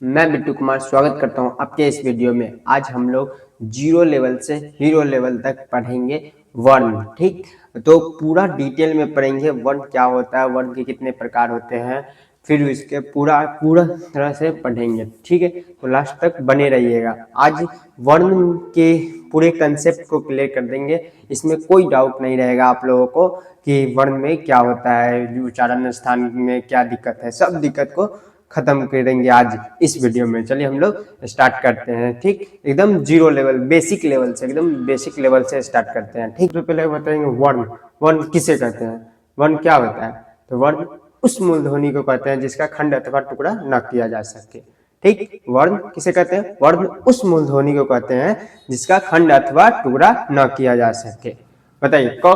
मैं बिट्टू कुमार स्वागत करता हूं आपके इस वीडियो में। आज हम लोग जीरो लेवल से हीरो लेवल तक पढ़ेंगे वर्ण। ठीक, तो पूरा डिटेल में पढ़ेंगे वर्ण क्या होता है, वर्ण के कितने प्रकार होते हैं, फिर इसके पूरा पूरा तरह से पढ़ेंगे। ठीक है, तो लास्ट तक बने रहिएगा। आज वर्ण के पूरे कंसेप्ट को क्लियर कर देंगे। इसमें कोई डाउट नहीं रहेगा आप लोगों को कि वर्ण में क्या होता है, उच्चारण स्थान में क्या दिक्कत है, सब दिक्कत को खत्म करेंगे आज इस वीडियो में। चलिए हम लोग स्टार्ट करते हैं। ठीक, एकदम जीरो लेवल, बेसिक लेवल से, एकदम बेसिक लेवल से स्टार्ट करते हैं। ठीक, तो पहले बताएंगे वर्ण। वर्ण किसे कहते हैं, वर्ण क्या होता है। तो वर्ण उस मूल ध्वनि को कहते हैं जिसका खंड अथवा टुकड़ा न किया जा सके। ठीक, वर्ण किसे कहते हैं, वर्ण उस मूल ध्वनि को कहते हैं जिसका खंड अथवा टुकड़ा न किया जा सके। बताइए, क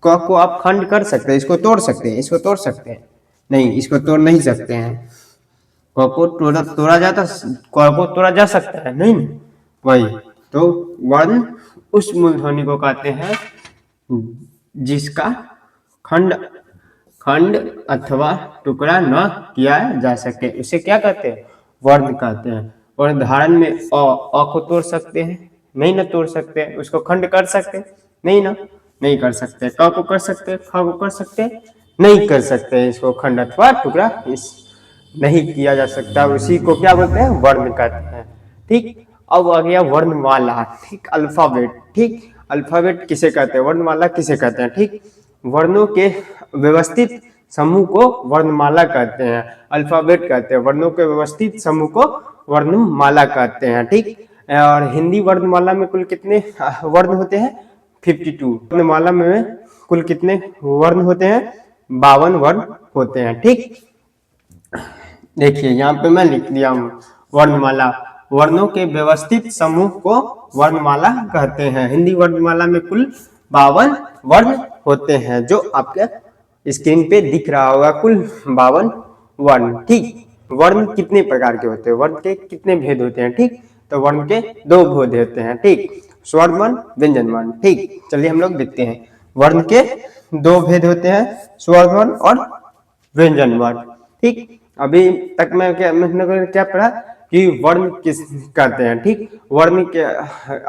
को आप खंड कर सकते हैं, इसको तोड़ सकते हैं, इसको तोड़ सकते हैं नहीं, इसको तोड़ नहीं सकते हैं। क को तोड़ा जा सकता है नहीं, वही तो वर्ण उस मूल ध्वनि को कहते हैं जिसका खंड खंड अथवा टुकड़ा न किया जा सके, उसे क्या कहते हैं, वर्ण कहते हैं। और धारण में अ को तोड़ सकते हैं, नहीं ना तोड़ सकते हैं। उसको खंड कर सकते हैं, नहीं ना, नहीं कर सकते। क को कर सकते हैं, ख को कर सकते हैं, नहीं कर सकते। इसको खंड अथवा टुकड़ा इस नहीं किया जा सकता, उसी को क्या बोलते हैं, वर्ण कहते हैं। ठीक, अब आ गया वर्णमाला। ठीक, अल्फाबेट। ठीक, अल्फाबेट किसे कहते हैं, वर्णमाला किसे कहते हैं। ठीक, वर्णों के व्यवस्थित समूह को वर्णमाला कहते हैं, अल्फाबेट कहते हैं। वर्णों के व्यवस्थित समूह को वर्णमाला कहते हैं। ठीक, और हिंदी वर्णमाला में कुल कितने वर्ण होते हैं, 52। वर्णमाला में कुल कितने वर्ण होते हैं, 52 वर्ण होते हैं। ठीक, देखिए यहाँ पे मैं लिख दिया हूँ वर्णमाला। वर्णों के व्यवस्थित समूह को वर्णमाला कहते हैं। हिंदी वर्णमाला में कुल 52 वर्ण होते हैं, जो आपके स्क्रीन पे दिख रहा होगा, कुल 52 वर्ण। ठीक, वर्ण कितने प्रकार के होते हैं, वर्ण के कितने भेद होते हैं। ठीक, तो वर्ण के 2 भेद होते हैं। ठीक, स्वर वर्ण, व्यंजन वर्ण। ठीक, चलिए हम लोग देखते हैं। वर्ण के 2 भेद होते हैं, स्वर वर्ण और व्यंजन वर्ण। ठीक, अभी तक मैंने क्या पढ़ा कि वर्ण किस कहते हैं। ठीक, वर्ण के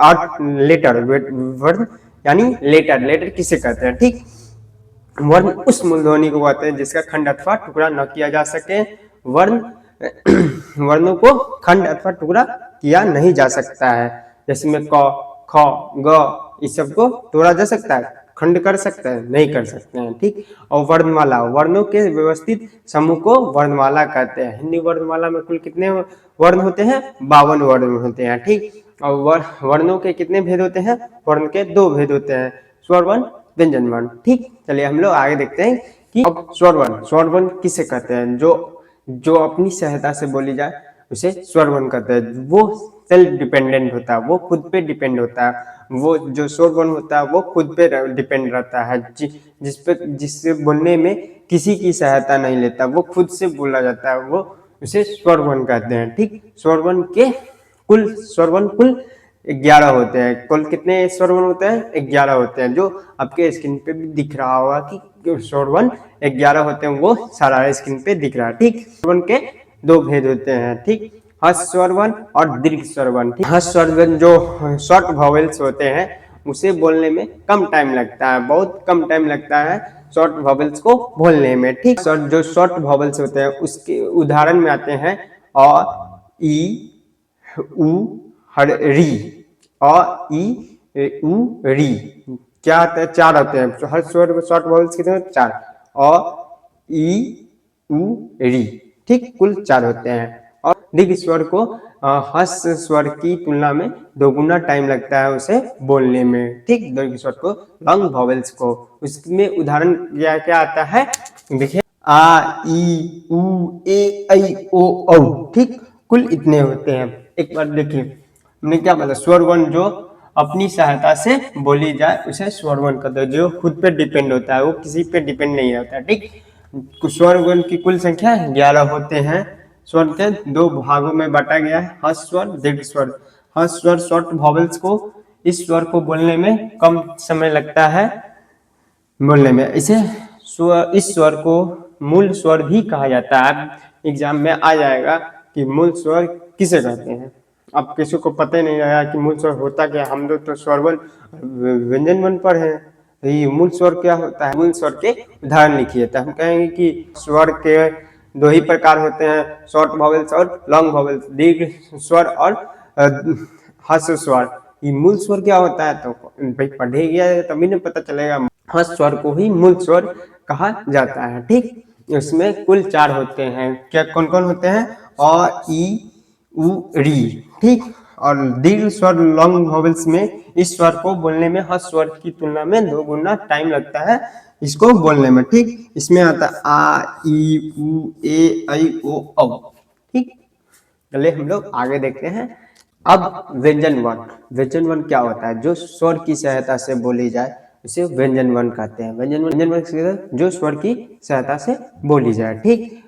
8 लेटर, वर्ण यानी लेटर किसे कहते हैं। ठीक, वर्ण उस मूल ध्वनि को कहते हैं जिसका खंड अथवा टुकड़ा न किया जा सके। वर्ण वर्णों को खंड अथवा टुकड़ा किया नहीं जा सकता है। जैसे में क, ख, ग, इस सब को तोड़ा जा सकता है, खंड कर सकते हैं, नहीं कर सकते हैं। ठीक, और वर्णमाला, वर्णों के व्यवस्थित समूह को वर्णमाला कहते हैं। हिंदी वर्णमाला में कुल कितने वर्ण होते हैं, 52 वर्ण होते हैं। ठीक, और वर्णों के कितने भेद होते हैं, वर्ण के 2 भेद होते हैं, स्वर वर्ण, व्यंजन वर्ण। ठीक, चलिए हम लोग आगे देखते हैं कि अब स्वर वर्ण। स्वर वर्ण किसे कहते हैं, जो अपनी सहायता से बोली जाए उसे स्वर वर्ण कहते हैं। वो सेल्फ डिपेंडेंट होता है, वो खुद पे डिपेंड होता है। वो जो स्वर वर्ण होता है वो खुद पे डिपेंड रहता है, जिससे बोलने में किसी की सहायता नहीं लेता, वो खुद से बोला जाता है, वो उसे स्वर वर्ण कहते हैं। ठीक, स्वर वर्ण के स्वर वर्ण कुल 11 होते हैं। कुल कितने स्वर वर्ण होते हैं, 11 होते हैं, जो आपके स्क्रीन पे भी दिख रहा होगा कि स्वर वर्ण 11 होते हैं, वो सारा स्क्रीन पे दिख रहा है। ठीक, स्वर वर्ण के 2 भेद होते हैं। ठीक, हर्ष स्वर वर्ण और दीर्घ स्वर वर्ण। हर्ष स्वर वर्ण जो शॉर्ट वॉवेल्स होते हैं उसे बोलने में कम टाइम लगता है, बहुत कम टाइम लगता है शॉर्ट वॉवेल्स को बोलने में। ठीक, जो शॉर्ट वॉवेल्स होते हैं उसके उदाहरण में आते हैं अ, ई, उ, री, अ, ई, उ, री। क्या आते हैं, 4 आते हैं। हर स्वर शॉर्ट वॉवेल्स कितने, 4, अ, ई, उ, री। ठीक, कुल 4 होते हैं। और दीर्घ स्वर को हर्ष स्वर की तुलना में 2 गुना टाइम लगता है उसे बोलने में। ठीक, दीर्घ स्वर को, लॉन्ग वॉवेल्स को, उसमें उदाहरण क्या क्या आता है, देखिए आ, ई, उ, ए, ऐ, ओ, औ। ठीक, कुल इतने होते हैं। एक बार देखिए हमने क्या बोला, स्वर वर्ण जो अपनी सहायता से बोली जाए उसे स्वर वर्ण कहते हैं, जो खुद पे डिपेंड होता है, वो किसी पे डिपेंड नहीं रहता। ठीक, स्वर वर्ण की कुल संख्या 11 होते हैं। स्वर के 2 भागों में बांटा गया है, हर्ष स्वर, दीर्घ स्वर। हर्ष स्वर शॉर्ट वॉवेल्स को, इस स्वर को बोलने में कम समय लगता है बोलने में। इसे इस स्वर को मूल स्वर भी कहा जाता है। एग्जाम में आ जाएगा कि मूल स्वर किसे कहते हैं। अब किसी को पता ही नहीं रहा कि मूल स्वर होता क्या। हम लोग तो स्वर वन व्यंजन वन पर हैं, ये मूल स्वर क्या होता है। मूल स्वर के उदाहरण लिखिए, तो हम कहेंगे कि स्वर के दो ही प्रकार होते हैं, शॉर्ट वॉवेल्स और लॉन्ग वॉवेल्स, दीर्घ स्वर और ह्रस्व स्वर। ये मूल स्वर क्या होता है तो भाई पढ़े गया तभी न पता चलेगा। ह्रस्व स्वर को ही मूल स्वर कहा जाता है। ठीक, इसमें कुल 4 होते हैं। क्या कौन कौन होते हैं? अ, ई, उ, री। ठीक, और दीर्घ स्वर लॉन्ग वॉवेल्स में इस स्वर को बोलने में ह्रस्व स्वर की तुलना में 2 गुना टाइम लगता है इसको बोलने में। ठीक, इसमें आता है आ, ई, उ, ए, ऐ, ओ, औ। ठीक, चलिए हम लोग आगे देखते हैं। अब व्यंजन वर्ण। व्यंजन वर्ण क्या होता है? जो स्वर की सहायता से बोली जाए उसे व्यंजन वर्ण कहते हैं। व्यंजन वर्ण जो स्वर की सहायता से बोली जाए। ठीक,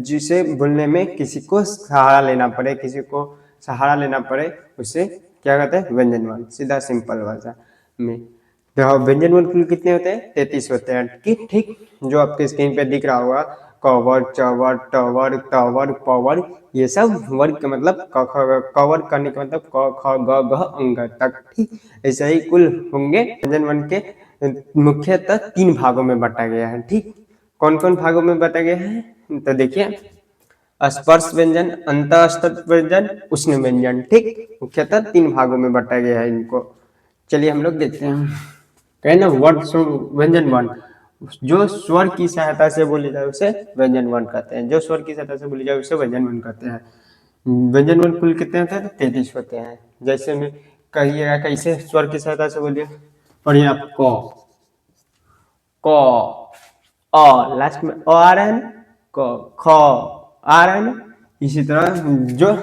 जिसे बोलने में किसी को सहारा लेना पड़े, किसी को सहारा लेना पड़े, उसे क्या कहते हैं? व्यंजन वर्ण। सीधा सिंपल भाषा में तो व्यंजन वर्ण कुल कितने होते हैं? 33 होते हैं। ठीक, जो आपके स्क्रीन पे दिख रहा होगा, कवर, चवर, टवर, टवर, पवर, ये सब वर्ग का मतलब कवर करने का मतलब क, ख, ग, घ, अंग तक। ठीक, ऐसे ही कुल होंगे। व्यंजन वर्ण के मुख्यतः 3 भागों में बांटा गया है। ठीक, कौन कौन भागों में बांटा गया है? तो देखिए, स्पर्श व्यंजन, अंतःस्थ व्यंजन, उष्ण व्यंजन। ठीक, मुख्यतः 3 भागों में बांटा गया है इनको। चलिए हम लोग देखते हैं। कहना वर्ण व्यंजन वर्ण जो स्वर की सहायता से बोली जाए उसे व्यंजन वर्ण कहते हैं। जो स्वर की सहायता से बोली जाए उसे व्यंजन वर्ण कहते हैं। व्यंजन वर्ण कुल कितने होते हैं? 33 होते हैं। जैसे में कहिएगा कैसे स्वर की सहायता से बोलिए, पढ़िए आप। क, अ, लास्ट में अ आ रहा है ना, क, ख आ रहा है ना। इसी तरह जो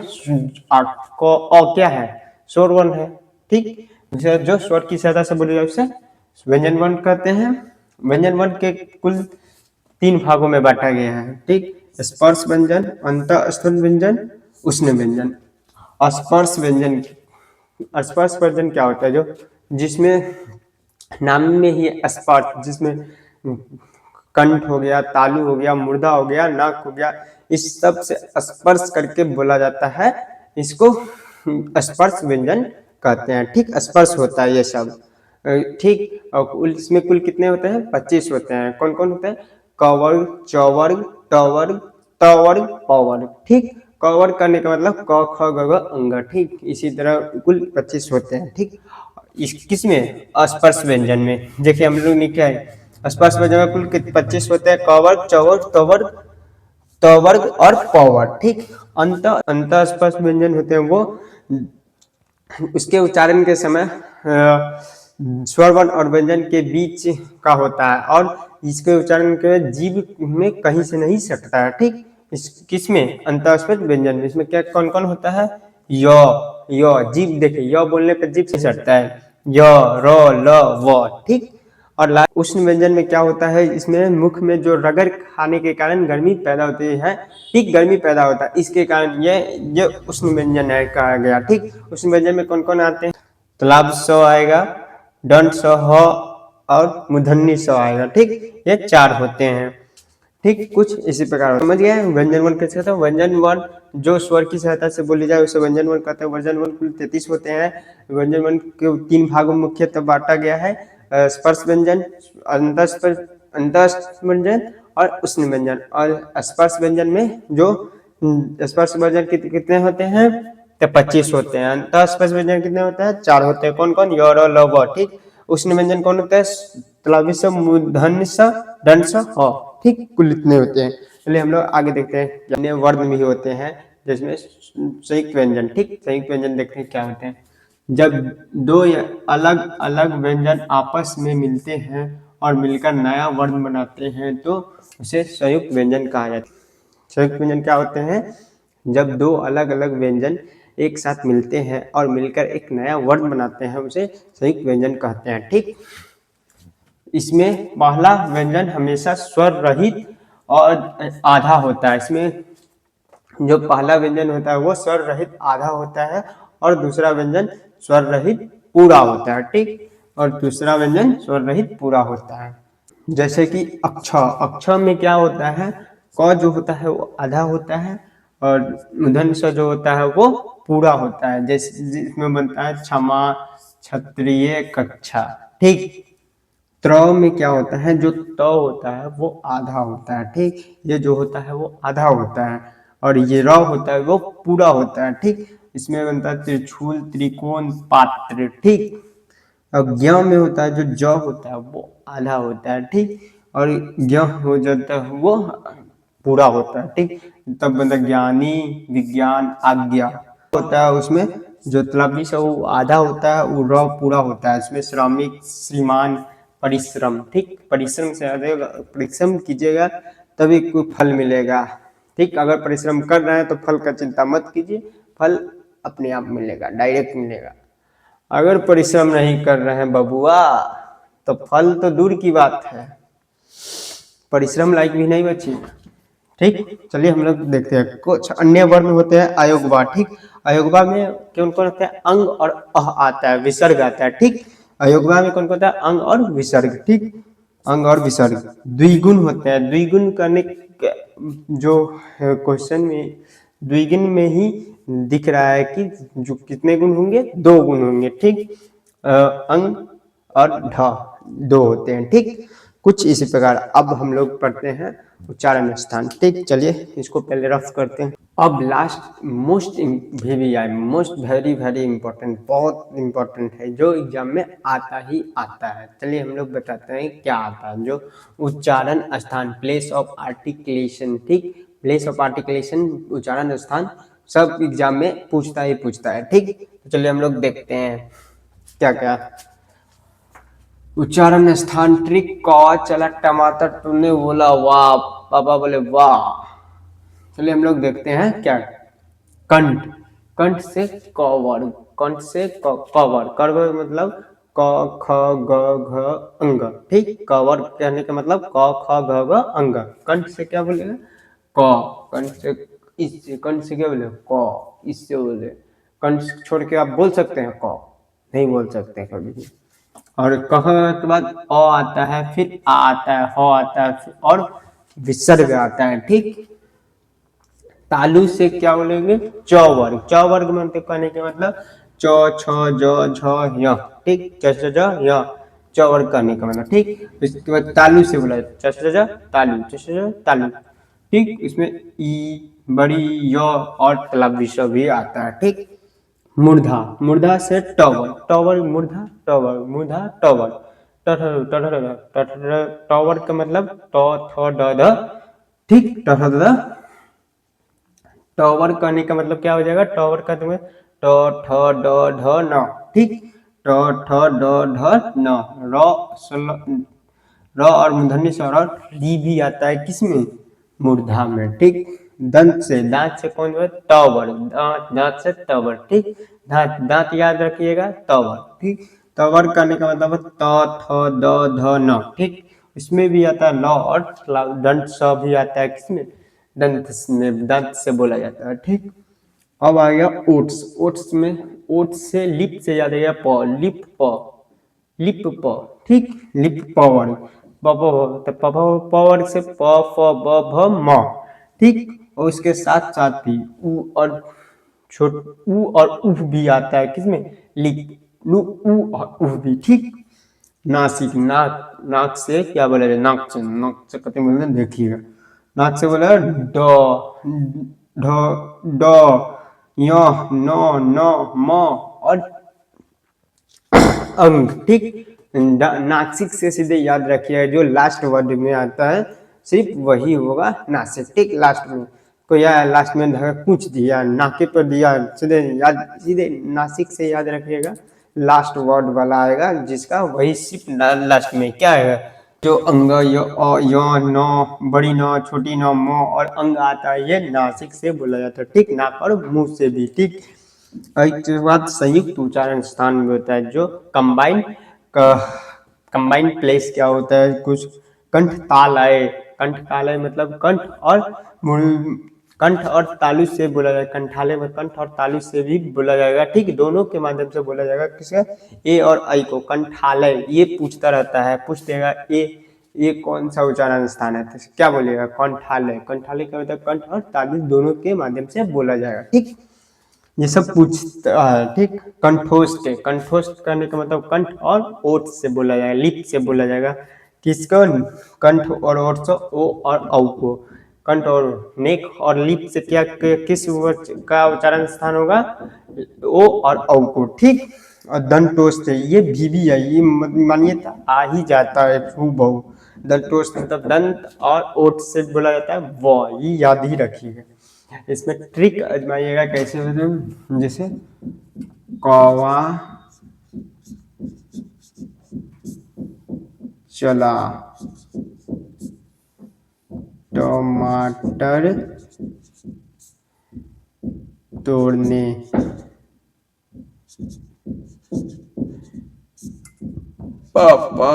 क, क्या है? स्वर वर्ण है। ठीक, जो स्वर की सहायता से बोली जाए उसे व्यंजन वर्ण कहते हैं। व्यंजन वर्ण के कुल 3 भागों में बांटा गया है। ठीक, स्पर्श व्यंजन, अंतःस्थ व्यंजन, उष्ण व्यंजन। स्पर्श व्यंजन, स्पर्श व्यंजन क्या होता है? जो जिसमें नाम में ही स्पर्श, जिसमें कंठ हो गया, तालु हो गया, मुर्दा हो गया, नाक हो गया, इस सब से स्पर्श करके बोला जाता है, इसको स्पर्श व्यंजन कहते हैं। ठीक, स्पर्श होता है ये सब। ठीक, और इसमें कुल कितने होते हैं? 25 होते हैं। कौन कौन होते हैं? कवर्ग, चौवर्ग, टवर्ग, तवर्ग, पवर्ग। ठीक, कवर्ग करने का मतलब क, ख, ग, घ, अंग। ठीक, इसी तरह कुल 25 होते हैं। ठीक, इस किसमें? स्पर्श व्यंजन में। देखिए हम लोग ने क्या है, स्पर्श व्यंजन में कुल 25 होते हैं। कवर्ग, चवर्ग, तवर्ग, तवर्ग और पवर्ग। ठीक, अंत स्पर्श व्यंजन होते हैं वो उसके उच्चारण के समय स्वर वर्ण और व्यंजन के बीच का होता है और इसके उच्चारण के जीभ में कहीं से नहीं सटता है। ठीक, इस किसमें? अंतःस्पर्श व्यंजन में। इसमें क्या कौन कौन होता है? य, जीभ देखिए, य बोलने पर जीभ से सटता है। य, र, ल, व। ठीक, और उष्ण व्यंजन में क्या होता है? इसमें मुख में जो रगड़ खाने के कारण गर्मी पैदा होती है। ठीक, गर्मी पैदा होता है, इसके कारण ये उष्ण व्यंजन है कहा गया। ठीक, उष्ण व्यंजन में कौन कौन आते हैं? तालाब स आएगा, दंड स, ह और मूर्धन्य स आएगा। ठीक, ये 4 होते हैं। ठीक, कुछ इसी प्रकार समझ गए व्यंजन वर्ण कैसे कहते हैं? व्यंजन वर्ण जो स्वर की सहायता से बोली जाए उसे व्यंजन वर्ण कहते हैं। व्यंजन वर्ण कुल 33 होते हैं। व्यंजन वर्ण के 3 भागों में मुख्यतः बांटा गया है, स्पर्श व्यंजन, अंतःस्थ व्यंजन और उष्ण व्यंजन। और स्पर्श व्यंजन में जो स्पर्श व्यंजन कितने होते हैं? तो 25 होते हैं। अंतःस्पर्श व्यंजन कितने होते हैं? 4 होते हैं। कौन कौन? य, र, ल, व। ठीक, उष्ण व्यंजन कौन होता है? तालव्य स, मूर्धन्य स, दंड स, ह। ठीक, कुल इतने होते हैं। चलिए हम लोग आगे देखते हैं। अन्य वर्ण भी होते हैं जिसमें संयुक्त व्यंजन। ठीक, संयुक्त व्यंजन देखते हैं क्या होते हैं। जब 2 अलग अलग व्यंजन आपस में मिलते हैं और मिलकर नया वर्ण बनाते हैं तो उसे संयुक्त व्यंजन कहा जाता है। संयुक्त व्यंजन क्या होते हैं? जब 2 अलग अलग व्यंजन एक साथ मिलते हैं और मिलकर एक नया वर्ण बनाते हैं उसे संयुक्त व्यंजन कहते हैं। ठीक, इसमें पहला व्यंजन हमेशा स्वर रहित और आधा होता है। इसमें जो पहला व्यंजन होता है वो स्वर रहित आधा होता है और दूसरा व्यंजन स्वर रहित पूरा होता है। ठीक, और दूसरा व्यंजन स्वर रहित पूरा होता है। जैसे कि अक्ष, अक्ष में क्या होता है? क जो होता है वो आधा होता है और मूर्धन्य स जो होता है वो पूरा होता है। जैसे जिसमें बनता है क्षमा, क्षत्रिय, कक्षा। ठीक, त्र में क्या होता है, जो त होता है वो आधा होता है। ठीक, ये जो होता है वो आधा होता है और ये र होता है वो पूरा होता है। ठीक, इसमें बनता है त्रिशूल, त्रिकोण, पात्र। ठीक, अब ज्ञ में होता है जो ज होता है वो आधा होता है। ठीक, और ज्ञ हो जाता है वो पूरा होता है। ठीक, तब बनता है ज्ञानी, विज्ञान, आज्ञा होता है। उसमें जो तलवी से वो आधा होता है, वो र पूरा होता है। इसमें श्रमिक, श्रीमान, परिश्रम। ठीक, परिश्रम से परिश्रम कीजिएगा तभी कोई फल मिलेगा। ठीक, अगर परिश्रम कर रहे हैं तो फल का चिंता मत कीजिए, फल अपने आप मिलेगा, डायरेक्ट मिलेगा। अगर परिश्रम नहीं कर रहे हैं बबुआ तो फल तो दूर की बात है, परिश्रम लायक भी नहीं बची। ठीक, चलिए हम लोग देखते हैं कुछ अन्य वर्ण होते हैं अयोगवा। ठीक, अयोगवा में कौन कौन होता है, अंग और अह आता है, विसर्ग आता है। ठीक, अयोगवा में कौन कौन होता है, अंग और विसर्ग। ठीक, अंग और विसर्ग। द्विगुण होते हैं, द्विगुण करने जो क्वेश्चन में द्विगुण में ही दिख रहा है कि जो कितने गुण होंगे, 2 गुण होंगे। ठीक, अंग और ढ 2 होते हैं। ठीक, कुछ इसी प्रकार अब हम लोग पढ़ते हैं उच्चारण स्थान। ठीक, चलिए इसको पहले रफ करते हैं। अब last most VVI, most very very important, बहुत इंपॉर्टेंट है, जो एग्जाम में आता ही आता है। चलिए हम लोग बताते हैं क्या आता है। जो उच्चारण स्थान, प्लेस ऑफ आर्टिकुलेशन। ठीक, प्लेस ऑफ आर्टिकुलेशन, उच्चारण स्थान, सब एग्जाम में पूछता ही पूछता है। ठीक, तो चलिए हम लोग देखते हैं क्या क्या। उच्चारण स्थान ट्रिक, कौवा चला टमाटर, तूने बोला वाह, पापा बोले वाह। चलिए हम लोग देखते हैं क्या। कंठ, कंठ से कवर, कंठ से कवर, कवर मतलब क ख ग घ अंग। ठीक, कवर कहने का मतलब क ख ग घ अंग। कंठ से क्या बोलेगा, क, कंठ से इससे, कंठ से क्या बोले, क, इससे बोले। कंठ छोड़ के आप बोल सकते हैं क, नहीं बोल सकते कभी भी। और कह के बाद अ आता है, फिर आ आता है, ह आता है और विसर्ग आता है। ठीक, तालु से क्या बोलेंगे, चौवर्ग, चौवर्ग में कहने के मतलब च छ ज झ य। ठीक, च छ ज य, चौवर्ग कहने का मतलब। ठीक, इसके बाद तालु से बोला च छ ज तालु, च छ ज तालु। ठीक, इसमें ई, बड़ी, य और तलवी स भी आता है। ठीक, मूर्धा, मूर्धा से टॉवर, टॉवर मूर्धा, टॉवर मूर्धा, टॉवर, टॉवर का मतलब ट थ ड ध। ठीक, ट थ ड ध। टॉवर करने का मतलब क्या हो जाएगा, टॉवर का तुम्हें ट ठ ड ढ न। ठीक, ट ठ ड ढ न, र और मूर्धन्य स्वर और री भी आता है किसमें, मूर्धा में। ठीक, दंत से, दांत से कौन है, टॉवर, दांत से टॉवर। ठीक, दांत, दांत याद रखिएगा, टॉवर। ठीक, टॉवर करने का मतलब त थ द ध न। ठीक, इसमें भी आता है ल और दंत स भी आता है किसमें, दंत में, दंत से बोला जाता है। ठीक, अब आ गया ओट्स, ओट्स में ओट्स से लिप से याद आएगा प, लिप प, लिप प। ठीक, लिप पावर, पावर से प फ ब भ म। ठीक, और उसके साथ साथ ही उ और छोट उ और उह भी आता है किसमें, लिप, लू उ और उह भी। ठीक, नासिक, नाक, नाक से क्या बोला जाए, नाक से, नाक से कहते हैं, देखिएगा नाक से बोला ड, ढ, ड, य, न, म और अंग। ठीक, नासिक से सीधे याद रखिए, जो लास्ट वर्ड में आता है सिर्फ वही होगा नासिक। ठीक, लास्ट में कोई आया लास्ट में पूछ दिया, नाके पर दिया, सीधे याद, सीधे नासिक से याद रखिएगा, लास्ट वर्ड वाला आएगा जिसका, वही सिर्फ लास्ट में क्या है, जो अंग, य न, बड़ी न, छोटी न, म और अंग आता है, ये नासिक से बोला जाता है। ठीक, नाक और मुंह से भी। ठीक, इसके बाद संयुक्त उच्चारण स्थान में होता है जो कंबाइन, कंबाइन प्लेस क्या होता है, कुछ कंठ ताल आए, कंठ ताल आए मतलब कंठ और कंठ और तालु से बोला जाएगा, कंठालय में कंठ और तालु से भी बोला जाएगा। ठीक, दोनों के माध्यम से बोला जाएगा। किसका, ए और आई को, कंठालय, ये पूछता रहता है, पूछ देगा ए, ये कौन सा उच्चारण स्थान है, तो क्या बोलेगा, कंठालय। कंठालय क्या होता है, कंठ और तालु दोनों के माध्यम से बोला जाएगा, ठीक। ये सब पूछता है, ठीक। कंठोष्ठ, कंठोष्ठ करने का मतलब कंठ और ओठ से बोला जाएगा, लिप से बोला जाएगा। किसको, कंठ और ओठ से, ओ और औ को। कंठ और नेक और लिप से क्या किस का उच्चारण स्थान होगा, ओ और औ को, ठीक। और दंतोष्ठ, ये भी है, ये मान्यता आ ही जाता है बहु। दंतोष्ठ मतलब दंत और ओठ से बोला जाता है व, ये याद ही रखिएगा। इसमें ट्रिक आजमाइएगा कैसे होते, जैसे कौवा चला, टमाटर तोड़ने, पापा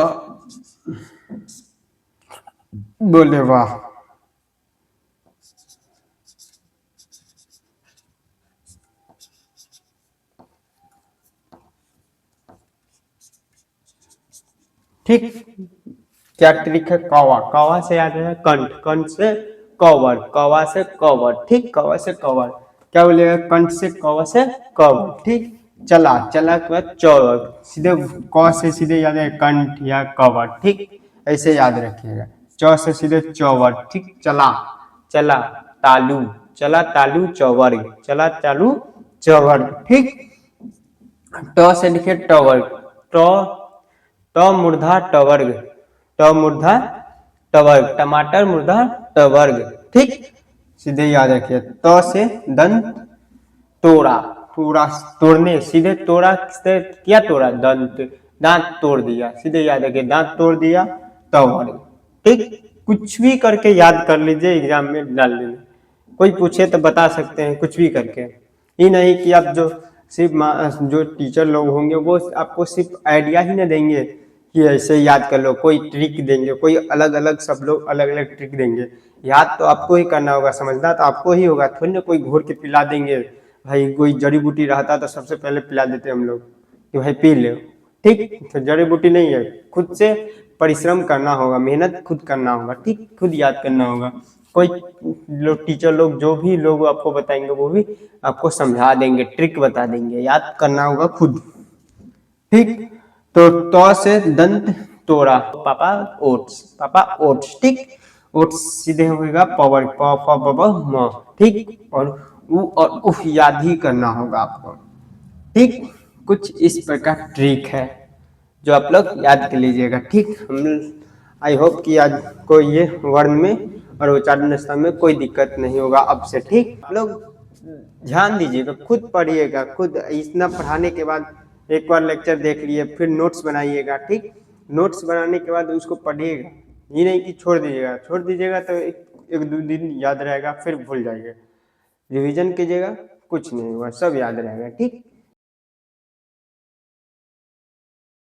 बोले वाह। ठीक, क्या ट्रिक है, कौवा, कौवा से याद है कंठ, कंठ से कौवर, कौवा से कौवर, ठीक। कौवा से कौवर, क्या बोलेगा, कंठ से कौवा से कौवर, ठीक। चला, चला के बाद चौवर, सीधे क से सीधे याद है कंठ या कौवर, ठीक। ऐसे याद रखिएगा। चौ से सीधे चौवर, ठीक। चला, चला तालु, चला तालु चौवर्ग, चला तालु चौवर्ग, ठीक। ट से लिखे टवर्ग, ट, ट मूर्धा टवर्ग, ट मूर्धा टवर्ग, टमाटर मूर्धा टवर्ग, ठीक। सीधे याद रखिए। त से दंत तोड़ा, तोड़ा तोड़ने, सीधे तोड़ा से क्या तोड़ा, दंत, दांत तोड़ दिया, सीधे याद रखिए, दांत तोड़ दिया टवर्ग, ठीक। कुछ भी करके याद कर लीजिए, एग्जाम में डाल लीजिए, कोई पूछे तो बता सकते हैं कुछ भी करके। ये नहीं कि आप जो सिर्फ जो टीचर लोग होंगे वो आपको सिर्फ आइडिया ही ना देंगे कि ऐसे याद कर लो, कोई ट्रिक देंगे, कोई अलग अलग, सब लोग अलग अलग ट्रिक देंगे। याद तो आपको ही करना होगा, समझना तो आपको ही होगा, थोड़ी ना कोई घोर के पिला देंगे। भाई कोई जड़ी बूटी रहता तो सबसे पहले पिला देते हम लोग कि भाई पी लो, ठीक। तो जड़ी बूटी नहीं है, खुद से परिश्रम करना होगा, मेहनत खुद करना होगा, ठीक। खुद याद करना होगा। कोई लोग टीचर लोग जो भी लोग आपको बताएंगे वो भी आपको समझा देंगे, ट्रिक बता देंगे, याद करना होगा खुद, ठीक। तो त से दंत तोड़ा, पापा ओट्स, पापा ओट्स, ठीक। ओट्स सीधे होगा पवर, प फ ब ब म, ठीक। और उ और उफ याद ही करना होगा आपको, ठीक। कुछ इस प्रकार ट्रिक है जो आप लोग याद कर लीजिएगा, ठीक। हम आई होप कि आज को ये वर्ण में और उच्चारण स्थान में कोई दिक्कत नहीं होगा अब से, ठीक। आप लोग ध्यान दीजिएगा, खुद पढ़िएगा, खुद इतना पढ़ाने के बाद एक बार लेक्चर देख लिए, फिर नोट्स बनाइएगा, ठीक। नोट्स बनाने के बाद उसको पढ़िएगा, ये नहीं कि छोड़ दीजिएगा, छोड़ दीजिएगा तो एक दो दिन याद रहेगा फिर भूल जाइएगा। रिवीजन कीजिएगा, कुछ नहीं हुआ, सब याद रहेगा, ठीक।